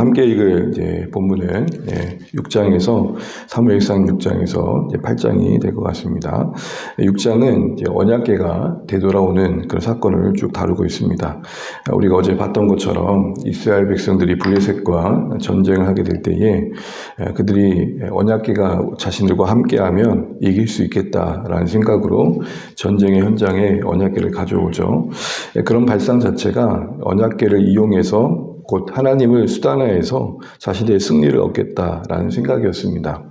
함께 읽을 이제 본문은 6장에서 사무엘상 6장에서 이제 8장이 될 것 같습니다. 6장은 이제 언약궤가 되돌아오는 그런 사건을 쭉 다루고 있습니다. 우리가 어제 봤던 것처럼 이스라엘 백성들이 블레셋과 전쟁을 하게 될 때에 그들이 언약궤가 자신들과 함께하면 이길 수 있겠다라는 생각으로 전쟁의 현장에 언약궤를 가져오죠. 그런 발상 자체가 언약궤를 이용해서 곧 하나님을 수단화해서 자신의 승리를 얻겠다라는 생각이었습니다.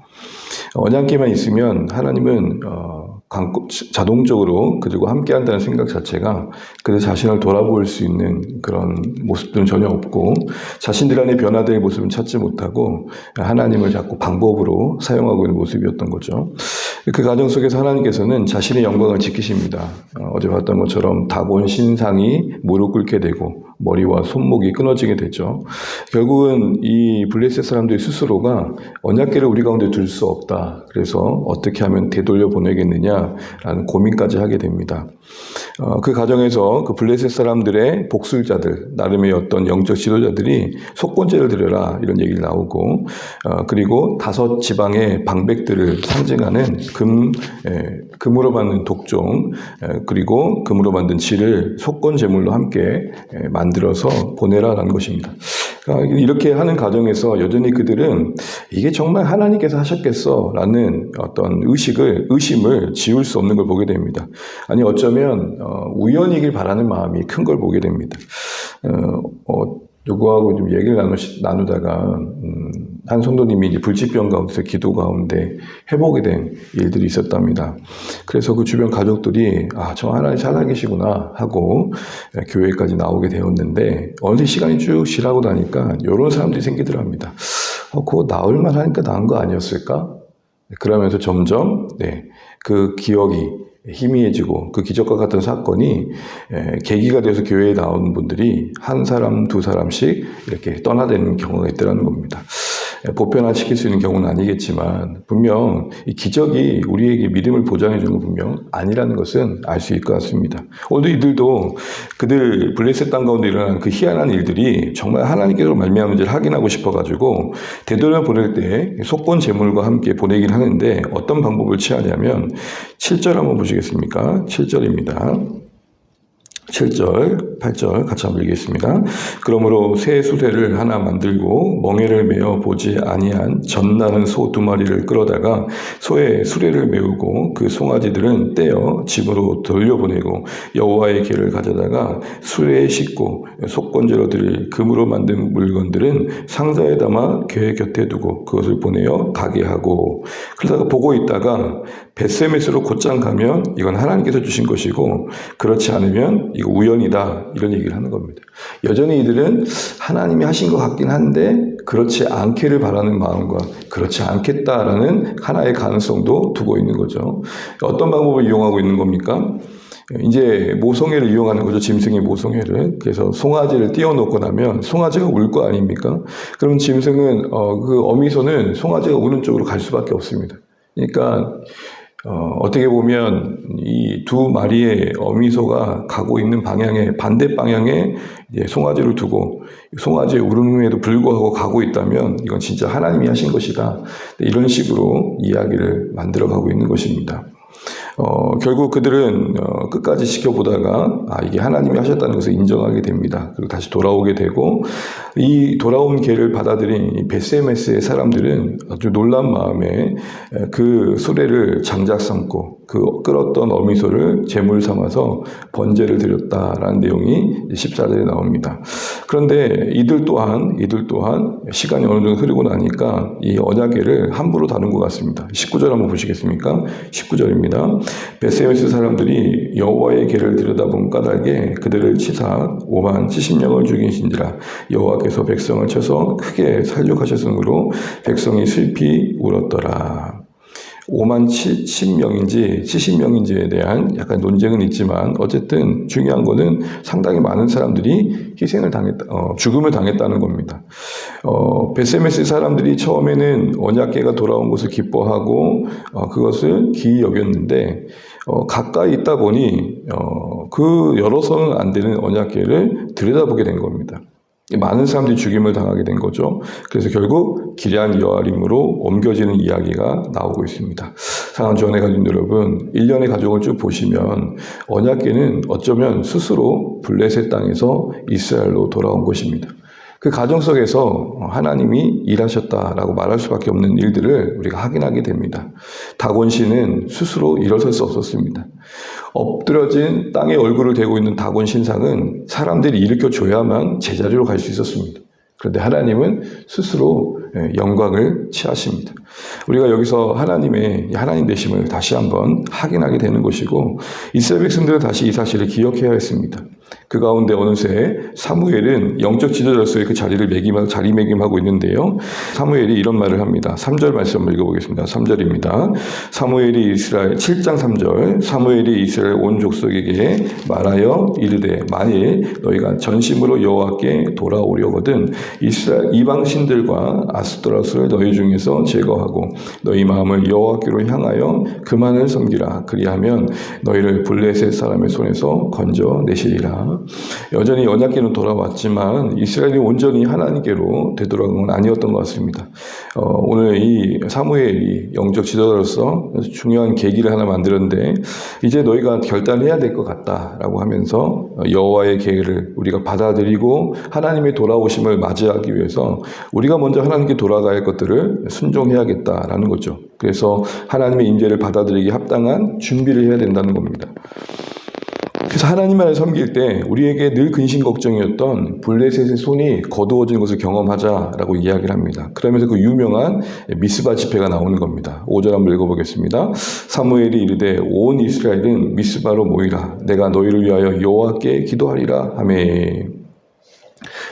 언약궤만 있으면 하나님은 자동적으로 그들과 함께한다는 생각 자체가 그들 자신을 돌아볼 수 있는 그런 모습들은 전혀 없고 자신들 안에 변화될 모습은 찾지 못하고 하나님을 자꾸 방법으로 사용하고 있는 모습이었던 거죠. 그 과정 속에서 하나님께서는 자신의 영광을 지키십니다. 어제 봤던 것처럼 다곤 신상이 무릎 꿇게 되고 머리와 손목이 끊어지게 되죠. 결국은 이 블레셋 사람들 스스로가 언약궤를 우리 가운데 둘 수 없다. 그래서 어떻게 하면 되돌려 보내겠느냐라는 고민까지 하게 됩니다. 그 과정에서 그 블레셋 사람들의 복술자들, 나름의 어떤 영적 지도자들이 속건제를 드려라 이런 얘기가 나오고 그리고 5 지방의 방백들을 상징하는 금으로 만든 독종 그리고 금으로 만든 질을 속건 제물로 함께 만들어서 보내라라는 것입니다. 이렇게 하는 과정에서 여전히 그들은 이게 정말 하나님께서 하셨겠어 라는 어떤 의심을 지울 수 없는 걸 보게 됩니다. 아니 어쩌면 우연이길 바라는 마음이 큰 걸 보게 됩니다. 누구하고 좀 얘기를 나누다가 한 성도님이 이제 불치병 가운데서 기도 가운데 회복이 된 일들이 있었답니다. 그래서 그 주변 가족들이 저 하나님 살아계시구나 하고 교회까지 나오게 되었는데 어느새 시간이 쭉 지나고 나니까 이런 사람들이 생기더랍니다. 그거 나올만 하니까 나은 거 아니었을까? 그러면서 점점 그 기억이 희미해지고 그 기적과 같은 사건이 계기가 되어서 교회에 나온 분들이 한 사람, 2사람씩 이렇게 떠나다니는 경우가 있더라는 겁니다. 보편화시킬 수 있는 경우는 아니겠지만 분명 이 기적이 우리에게 믿음을 보장해 주는 건 분명 아니라는 것은 알 수 있을 것 같습니다. 오늘도 이들도 그들 블레셋 땅 가운데 일어난 그 희한한 일들이 정말 하나님께로 말미암은지를 확인하고 싶어가지고 되돌려 보낼 때 속건 제물과 함께 보내긴 하는데 어떤 방법을 취하냐면 7절 한번 보시겠습니까? 7절입니다. 7절, 8절 같이 한번 읽겠습니다. 그러므로 새 수레를 하나 만들고 멍에를 메어 보지 아니한 젖나는 소 2마리를 끌어다가 소에 수레를 메우고 그 송아지들은 떼어 집으로 돌려보내고 여호와의 궤를 가져다가 수레에 싣고 속건제로 드릴 금으로 만든 물건들은 상자에 담아 궤 곁에 두고 그것을 보내어 가게 하고 그러다가 보고 있다가 벳세메스로 곧장 가면 이건 하나님께서 주신 것이고 그렇지 않으면 이거 우연이다 이런 얘기를 하는 겁니다. 여전히 이들은 하나님이 하신 것 같긴 한데 그렇지 않기를 바라는 마음과 그렇지 않겠다라는 하나의 가능성도 두고 있는 거죠. 어떤 방법을 이용하고 있는 겁니까? 이제 모성애를 이용하는 거죠. 짐승의 모성애를. 그래서 송아지를 띄워놓고 나면 송아지가 울 거 아닙니까? 그럼 짐승은 그 어미소는 송아지가 우는 쪽으로 갈 수밖에 없습니다. 그러니까 어떻게 보면 이 2마리의 어미소가 가고 있는 방향에 반대 방향에 송아지를 두고 송아지의 울음에도 불구하고 가고 있다면 이건 진짜 하나님이 하신 것이다. 이런 식으로 이야기를 만들어가고 있는 것입니다. 결국 그들은 끝까지 지켜보다가 이게 하나님이 하셨다는 것을 인정하게 됩니다. 그리고 다시 돌아오게 되고 이 돌아온 궤를 받아들인 이 벳세메스의 사람들은 아주 놀란 마음에 그 수레를 장작 삼고 그 끌었던 어미소를 제물 삼아서 번제를 드렸다라는 내용이 14절에 나옵니다. 그런데 이들 또한 시간이 어느 정도 흐르고 나니까 이 언약궤를 함부로 다룬 것 같습니다. 19절 한번 보시겠습니까? 19절입니다. 벳세메스 사람들이 여호와의 궤를 들여다본 까닭에 그들을 치사 5만 70명을 죽이신지라 여호와께서 백성을 쳐서 크게 살육하셨으므로 백성이 슬피 울었더라. 5만 70명인지 70명인지에 대한 약간 논쟁은 있지만 어쨌든 중요한 거는 상당히 많은 사람들이 희생을 죽음을 당했다는 겁니다. 벳세메스 사람들이 처음에는 언약궤가 돌아온 것을 기뻐하고 그것을 기이 여겼는데 가까이 있다 보니 그 열어서는 안 되는 언약궤를 들여다보게 된 겁니다. 많은 사람들이 죽임을 당하게 된 거죠. 그래서 결국 기럇 여아림으로 옮겨지는 이야기가 나오고 있습니다. 사랑하는 주안의 가족 여러분, 일련의 가족을 쭉 보시면 언약궤는 어쩌면 스스로 블레셋 땅에서 이스라엘로 돌아온 것입니다. 그 가정 속에서 하나님이 일하셨다라고 말할 수밖에 없는 일들을 우리가 확인하게 됩니다. 다곤 씨는 스스로 일어설 수 없었습니다. 엎드러진 땅에 얼굴을 대고 있는 다곤 신상은 사람들이 일으켜줘야만 제자리로 갈 수 있었습니다. 그런데 하나님은 스스로 영광을 취하십니다. 우리가 여기서 하나님의 하나님 되심을 다시 한번 확인하게 되는 것이고, 이스라엘 백성들은 다시 이 사실을 기억해야 했습니다. 그 가운데 어느새 사무엘은 영적 지도자로서의 그 자리매김하고 있는데요. 사무엘이 이런 말을 합니다. 3절 말씀을 읽어보겠습니다. 3절입니다. 사무엘이 이스라엘 7장 3절 사무엘이 이스라엘 온 족속에게 말하여 이르되 만일 너희가 전심으로 여호와께 돌아오려거든 이스라엘 이방신들과 아스토라스를 너희 중에서 제거하고 너희 마음을 여호와께로 향하여 그만을 섬기라. 그리하면 너희를 블레셋 사람의 손에서 건져내시리라. 여전히 언약궤는 돌아왔지만 이스라엘이 온전히 하나님께로 되돌아간 건 아니었던 것 같습니다. 오늘 이 사무엘이 영적 지도자로서 중요한 계기를 하나 만들었는데 이제 너희가 결단해야 될 것 같다라고 하면서 여호와의 계획을 우리가 받아들이고 하나님의 돌아오심을 맞이하기 위해서 우리가 먼저 하나님께 돌아가야 할 것들을 순종해야겠다라는 거죠. 그래서 하나님의 임재를 받아들이기 합당한 준비를 해야 된다는 겁니다. 그래서 하나님만을 섬길 때 우리에게 늘 근심 걱정이었던 블레셋의 손이 거두어진 것을 경험하자라고 이야기를 합니다. 그러면서 그 유명한 미스바 집회가 나오는 겁니다. 5절 한번 읽어보겠습니다. 사무엘이 이르되 온 이스라엘은 미스바로 모이라. 내가 너희를 위하여 여호와께 기도하리라 하매.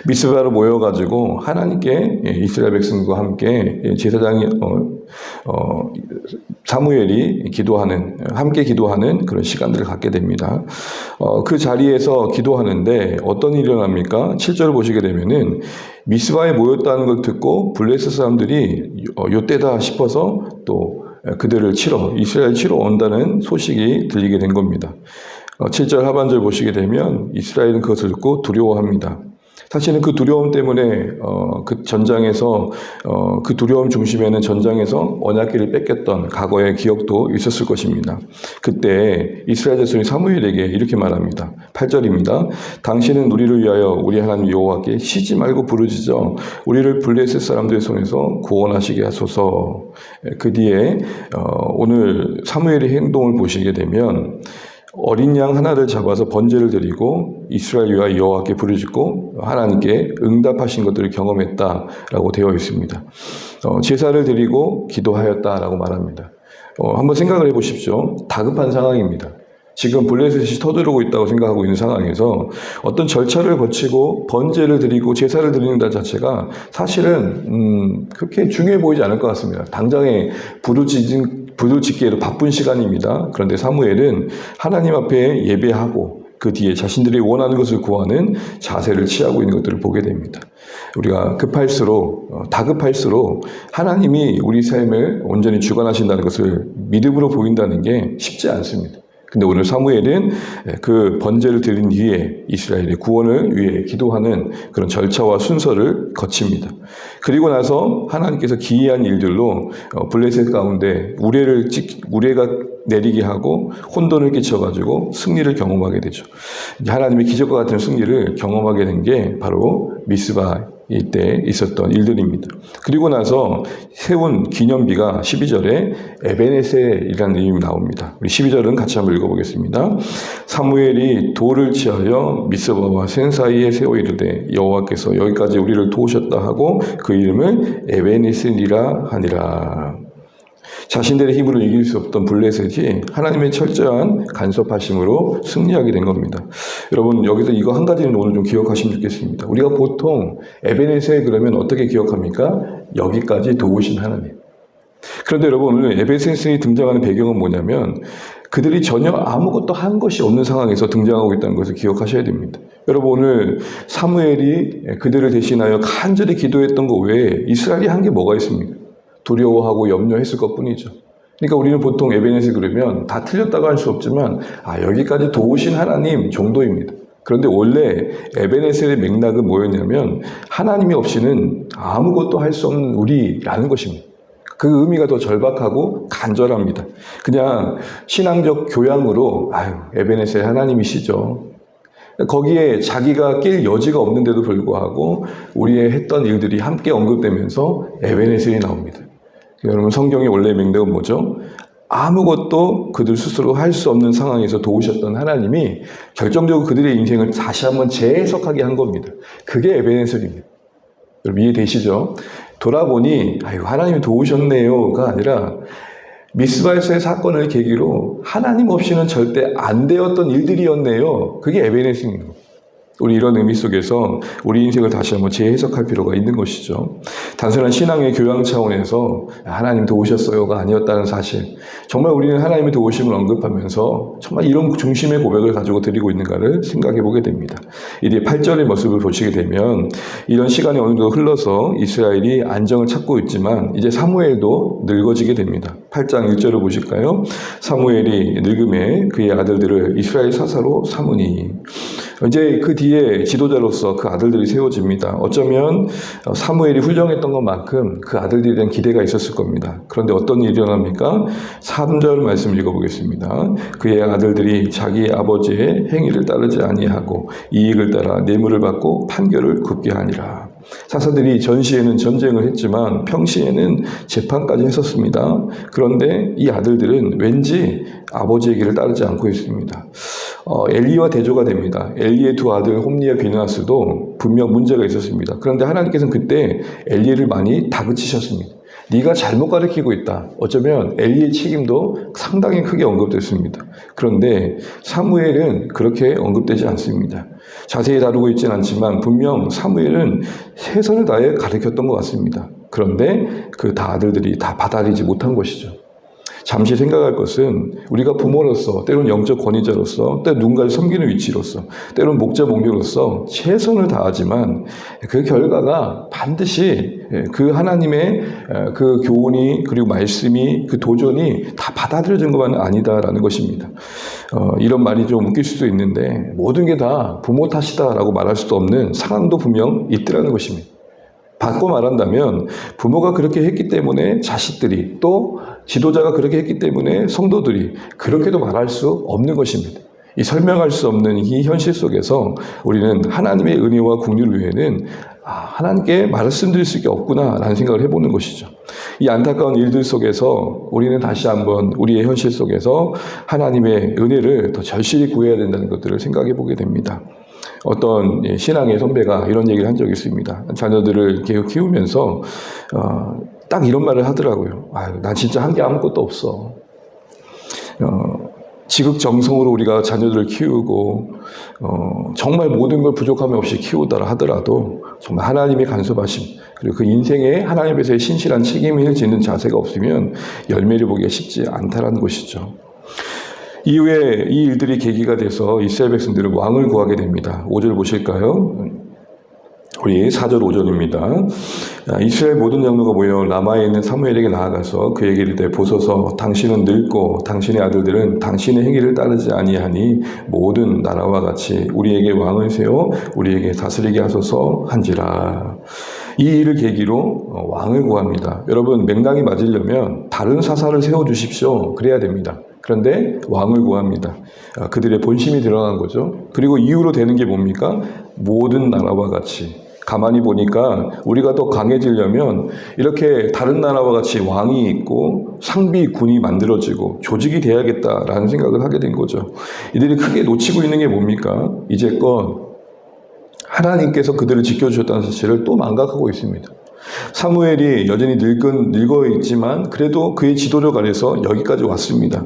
미스바로 모여가지고 하나님께 이스라엘 백성과 함께 제사장이 사무엘이 함께 기도하는 그런 시간들을 갖게 됩니다. 그 자리에서 기도하는데 어떤 일이 일어납니까? 7절을 보시게 되면은 미스바에 모였다는 걸 듣고 블레셋 사람들이 요때다 싶어서 또 그들을 이스라엘 치러 온다는 소식이 들리게 된 겁니다. 7절 하반절 보시게 되면 이스라엘은 그것을 듣고 두려워합니다. 사실은 그 두려움 때문에 그 전장에서 그 두려움 중심에는 전장에서 언약궤를 뺏겼던 과거의 기억도 있었을 것입니다. 그때 이스라엘 자손이 사무엘에게 이렇게 말합니다. 8절입니다. 당신은 우리를 위하여 우리 하나님 여호와께 쉬지 말고 부르짖어 우리를 블레셋 사람들의 손에서 구원하시게 하소서. 그 뒤에 오늘 사무엘의 행동을 보시게 되면 어린 양 하나를 잡아서 번제를 드리고 이스라엘 위하여 여호와께 부르짖고 하나님께 응답하신 것들을 경험했다라고 되어 있습니다. 제사를 드리고 기도하였다라고 말합니다. 한번 생각을 해보십시오. 다급한 상황입니다. 지금 블레셋이 터뜨리고 있다고 생각하고 있는 상황에서 어떤 절차를 거치고 번제를 드리고 제사를 드리는 것 자체가 사실은 그렇게 중요해 보이지 않을 것 같습니다. 당장에 부르짖기에도 바쁜 시간입니다. 그런데 사무엘은 하나님 앞에 예배하고 그 뒤에 자신들이 원하는 것을 구하는 자세를 취하고 있는 것들을 보게 됩니다. 우리가 다급할수록 하나님이 우리 삶을 온전히 주관하신다는 것을 믿음으로 보인다는 게 쉽지 않습니다. 근데 오늘 사무엘은 그 번제를 드린 뒤에 이스라엘의 구원을 위해 기도하는 그런 절차와 순서를 거칩니다. 그리고 나서 하나님께서 기이한 일들로 블레셋 가운데 우레가 내리게 하고 혼돈을 끼쳐가지고 승리를 경험하게 되죠. 하나님의 기적과 같은 승리를 경험하게 된 게 바로 미스바 이때 있었던 일들입니다. 그리고 나서 세운 기념비가 12절에 에베네셀이라는 이름이 나옵니다. 우리 12절은 같이 한번 읽어보겠습니다. 사무엘이 돌을 취하여 미스바와 센 사이에 세워 이르되 여호와께서 여기까지 우리를 도우셨다 하고 그 이름을 에베네셀이라 하니라. 자신들의 힘으로 이길 수 없던 블레셋이 하나님의 철저한 간섭하심으로 승리하게 된 겁니다. 여러분 여기서 이거 한 가지는 오늘 좀 기억하시면 좋겠습니다. 우리가 보통 에베네셀 그러면 어떻게 기억합니까? 여기까지 도우신 하나님. 그런데 여러분 오늘 에베네셀이 등장하는 배경은 뭐냐면 그들이 전혀 아무것도 한 것이 없는 상황에서 등장하고 있다는 것을 기억하셔야 됩니다. 여러분 오늘 사무엘이 그들을 대신하여 간절히 기도했던 것 외에 이스라엘이 한 게 뭐가 있습니까? 두려워하고 염려했을 것뿐이죠. 그러니까 우리는 보통 에베네셀 그러면 다 틀렸다고 할 수 없지만 여기까지 도우신 하나님 정도입니다. 그런데 원래 에베네셀의 맥락은 뭐였냐면 하나님이 없이는 아무것도 할 수 없는 우리라는 것입니다. 그 의미가 더 절박하고 간절합니다. 그냥 신앙적 교양으로 에베네셀 하나님이시죠. 거기에 자기가 낄 여지가 없는데도 불구하고 우리의 했던 일들이 함께 언급되면서 에베네셀이 나옵니다. 여러분 성경의 원래 맥락은 뭐죠? 아무것도 그들 스스로 할 수 없는 상황에서 도우셨던 하나님이 결정적으로 그들의 인생을 다시 한번 재해석하게 한 겁니다. 그게 에베네셀입니다. 여러분 이해되시죠? 돌아보니 하나님이 도우셨네요가 아니라 미스바에서의 사건을 계기로 하나님 없이는 절대 안 되었던 일들이었네요. 그게 에베네셀입니다. 우리 이런 의미 속에서 우리 인생을 다시 한번 재해석할 필요가 있는 것이죠. 단순한 신앙의 교양 차원에서 하나님 도우셨어요가 아니었다는 사실. 정말 우리는 하나님의 도우심을 언급하면서 정말 이런 중심의 고백을 가지고 드리고 있는가를 생각해 보게 됩니다. 이제 8절의 모습을 보시게 되면 이런 시간이 어느 정도 흘러서 이스라엘이 안정을 찾고 있지만 이제 사무엘도 늙어지게 됩니다. 8장 1절을 보실까요? 사무엘이 늙음에 그의 아들들을 이스라엘 사사로 삼으니 이제 그 뒤에 지도자로서 그 아들들이 세워집니다. 어쩌면 사무엘이 훌륭했던 것만큼 그 아들들에 대한 기대가 있었을 겁니다. 그런데 어떤 일이 일어납니까? 3절 말씀 읽어보겠습니다. 그의 아들들이 자기 아버지의 행위를 따르지 아니하고 이익을 따라 뇌물을 받고 판결을 굽게 하니라. 사사들이 전시에는 전쟁을 했지만 평시에는 재판까지 했었습니다. 그런데 이 아들들은 왠지 아버지의 길을 따르지 않고 있습니다. 엘리와 대조가 됩니다. 엘리의 두 아들 홈리와 비느하스도 분명 문제가 있었습니다. 그런데 하나님께서는 그때 엘리를 많이 다그치셨습니다. 네가 잘못 가르치고 있다. 어쩌면 엘리의 책임도 상당히 크게 언급됐습니다. 그런데 사무엘은 그렇게 언급되지 않습니다. 자세히 다루고 있지는 않지만 분명 사무엘은 최선을 다해 가르쳤던 것 같습니다. 그런데 그 다 아들들이 다 받아들이지 못한 것이죠. 잠시 생각할 것은 우리가 부모로서 때론 영적 권위자로서 때론 누군가를 섬기는 위치로서 때론 목자 목녀로서 최선을 다하지만 그 결과가 반드시 그 하나님의 그 교훈이 그리고 말씀이 그 도전이 다 받아들여진 것만은 아니다라는 것입니다. 이런 말이 좀 웃길 수도 있는데 모든 게 다 부모 탓이다라고 말할 수도 없는 상황도 분명 있더라는 것입니다. 바꿔 말한다면 부모가 그렇게 했기 때문에 자식들이 또 지도자가 그렇게 했기 때문에 성도들이 그렇게도 말할 수 없는 것입니다. 이 설명할 수 없는 이 현실 속에서 우리는 하나님의 은혜와 긍휼 외에는 하나님께 말씀드릴 수 없구나라는 생각을 해보는 것이죠. 이 안타까운 일들 속에서 우리는 다시 한번 우리의 현실 속에서 하나님의 은혜를 더 절실히 구해야 된다는 것들을 생각해 보게 됩니다. 어떤 신앙의 선배가 이런 얘기를 한 적이 있습니다. 자녀들을 계속 키우면서 딱 이런 말을 하더라고요. 난 진짜 한 게 아무것도 없어. 지극정성으로 우리가 자녀들을 키우고 정말 모든 걸 부족함이 없이 키우더라 하더라도 정말 하나님의 간섭하심 그리고 그 인생에 하나님 앞에서의 신실한 책임을 지는 자세가 없으면 열매를 보기가 쉽지 않다라는 것이죠. 이후에 이 일들이 계기가 돼서 이스라엘 백성들은 왕을 구하게 됩니다. 5절 보실까요? 우리 4절 5절입니다. 이스라엘 모든 장로가 모여 라마에 있는 사무엘에게 나아가서 그에게 이르되 보소서 당신은 늙고 당신의 아들들은 당신의 행위를 따르지 아니하니 모든 나라와 같이 우리에게 왕을 세워 우리에게 다스리게 하소서 한지라. 이 일을 계기로 왕을 구합니다. 여러분 맥락이 맞으려면 다른 사사를 세워주십시오. 그래야 됩니다. 그런데 왕을 구합니다. 그들의 본심이 드러난 거죠. 그리고 이후로 되는 게 뭡니까? 모든 나라와 같이. 가만히 보니까 우리가 더 강해지려면 이렇게 다른 나라와 같이 왕이 있고 상비군이 만들어지고 조직이 돼야겠다라는 생각을 하게 된 거죠. 이들이 크게 놓치고 있는 게 뭡니까? 이제껏 하나님께서 그들을 지켜주셨다는 사실을 또 망각하고 있습니다. 사무엘이 여전히 늙어 있지만 그래도 그의 지도력 아래서 여기까지 왔습니다.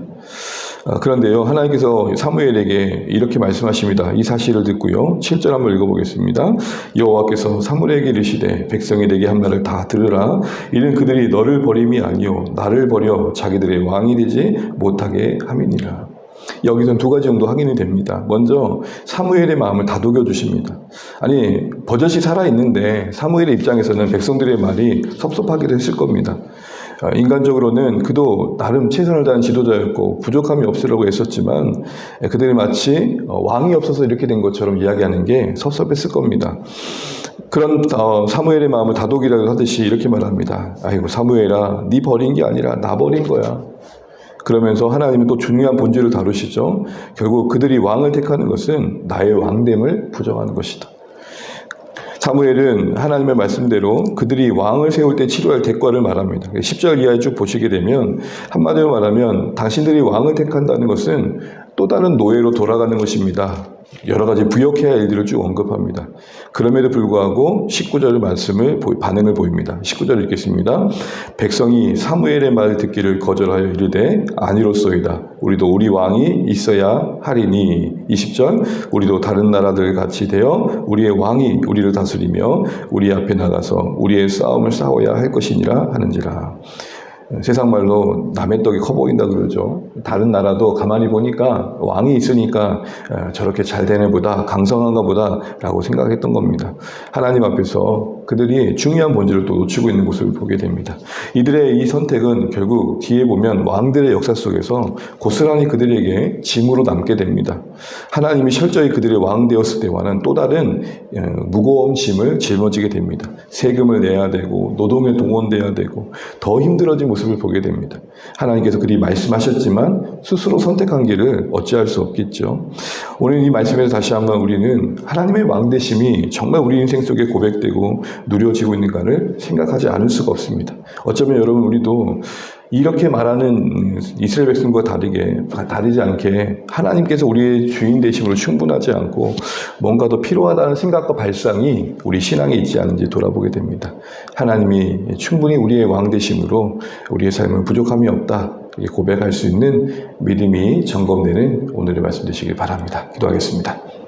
그런데요, 하나님께서 사무엘에게 이렇게 말씀하십니다. 이 사실을 듣고요, 7절 한번 읽어보겠습니다. 여호와께서 사무엘에게 이르시되 백성이 내게 한 말을 다 들으라. 이는 그들이 너를 버림이 아니요 나를 버려 자기들의 왕이 되지 못하게 함이니라. 여기서는 두 가지 정도 확인이 됩니다. 먼저 사무엘의 마음을 다독여 주십니다. 아니 버젓이 살아있는데 사무엘의 입장에서는 백성들의 말이 섭섭하기도 했을 겁니다. 인간적으로는 그도 나름 최선을 다한 지도자였고 부족함이 없으려고 애썼지만 그들이 마치 왕이 없어서 이렇게 된 것처럼 이야기하는 게 섭섭했을 겁니다. 그런 사무엘의 마음을 다독이라고 하듯이 이렇게 말합니다. 아이고 사무엘아, 네 버린 게 아니라 나 버린 거야. 그러면서 하나님은 또 중요한 본질을 다루시죠. 결국 그들이 왕을 택하는 것은 나의 왕됨을 부정하는 것이다. 사무엘은 하나님의 말씀대로 그들이 왕을 세울 때 치러야 할 대가를 말합니다. 10절 이하에 쭉 보시게 되면 한마디로 말하면 당신들이 왕을 택한다는 것은 또 다른 노예로 돌아가는 것입니다. 여러 가지 부역해야 할 일들을 쭉 언급합니다. 그럼에도 불구하고 19절 말씀을 반응을 보입니다. 19절 읽겠습니다. 백성이 사무엘의 말 듣기를 거절하여 이르되 아니로소이다. 우리도 우리 왕이 있어야 하리니. 20절 우리도 다른 나라들 같이 되어 우리의 왕이 우리를 다스리며 우리 앞에 나가서 우리의 싸움을 싸워야 할 것이니라 하는지라. 세상 말로 남의 떡이 커 보인다 그러죠. 다른 나라도 가만히 보니까 왕이 있으니까 저렇게 잘 되네 보다, 강성한가 보다 라고 생각했던 겁니다. 하나님 앞에서 그들이 중요한 본질을 또 놓치고 있는 모습을 보게 됩니다. 이들의 이 선택은 결국 뒤에 보면 왕들의 역사 속에서 고스란히 그들에게 짐으로 남게 됩니다. 하나님이 철저히 그들의 왕 되었을 때와는 또 다른 무거운 짐을 짊어지게 됩니다. 세금을 내야 되고 노동에 동원돼야 되고 더 힘들어진 모습을 보게 됩니다. 하나님께서 그리 말씀하셨지만 스스로 선택한 길을 어찌할 수 없겠죠. 오늘 이 말씀에서 다시 한번 우리는 하나님의 왕되심이 정말 우리 인생 속에 고백되고 누려지고 있는가를 생각하지 않을 수가 없습니다. 어쩌면 여러분 우리도 이렇게 말하는 이스라엘 백성과 다르지 않게 하나님께서 우리의 주인 되심으로 충분하지 않고 뭔가 더 필요하다는 생각과 발상이 우리 신앙에 있지 않은지 돌아보게 됩니다. 하나님이 충분히 우리의 왕 되심으로 우리의 삶은 부족함이 없다 고백할 수 있는 믿음이 점검되는 오늘의 말씀 되시길 바랍니다. 기도하겠습니다.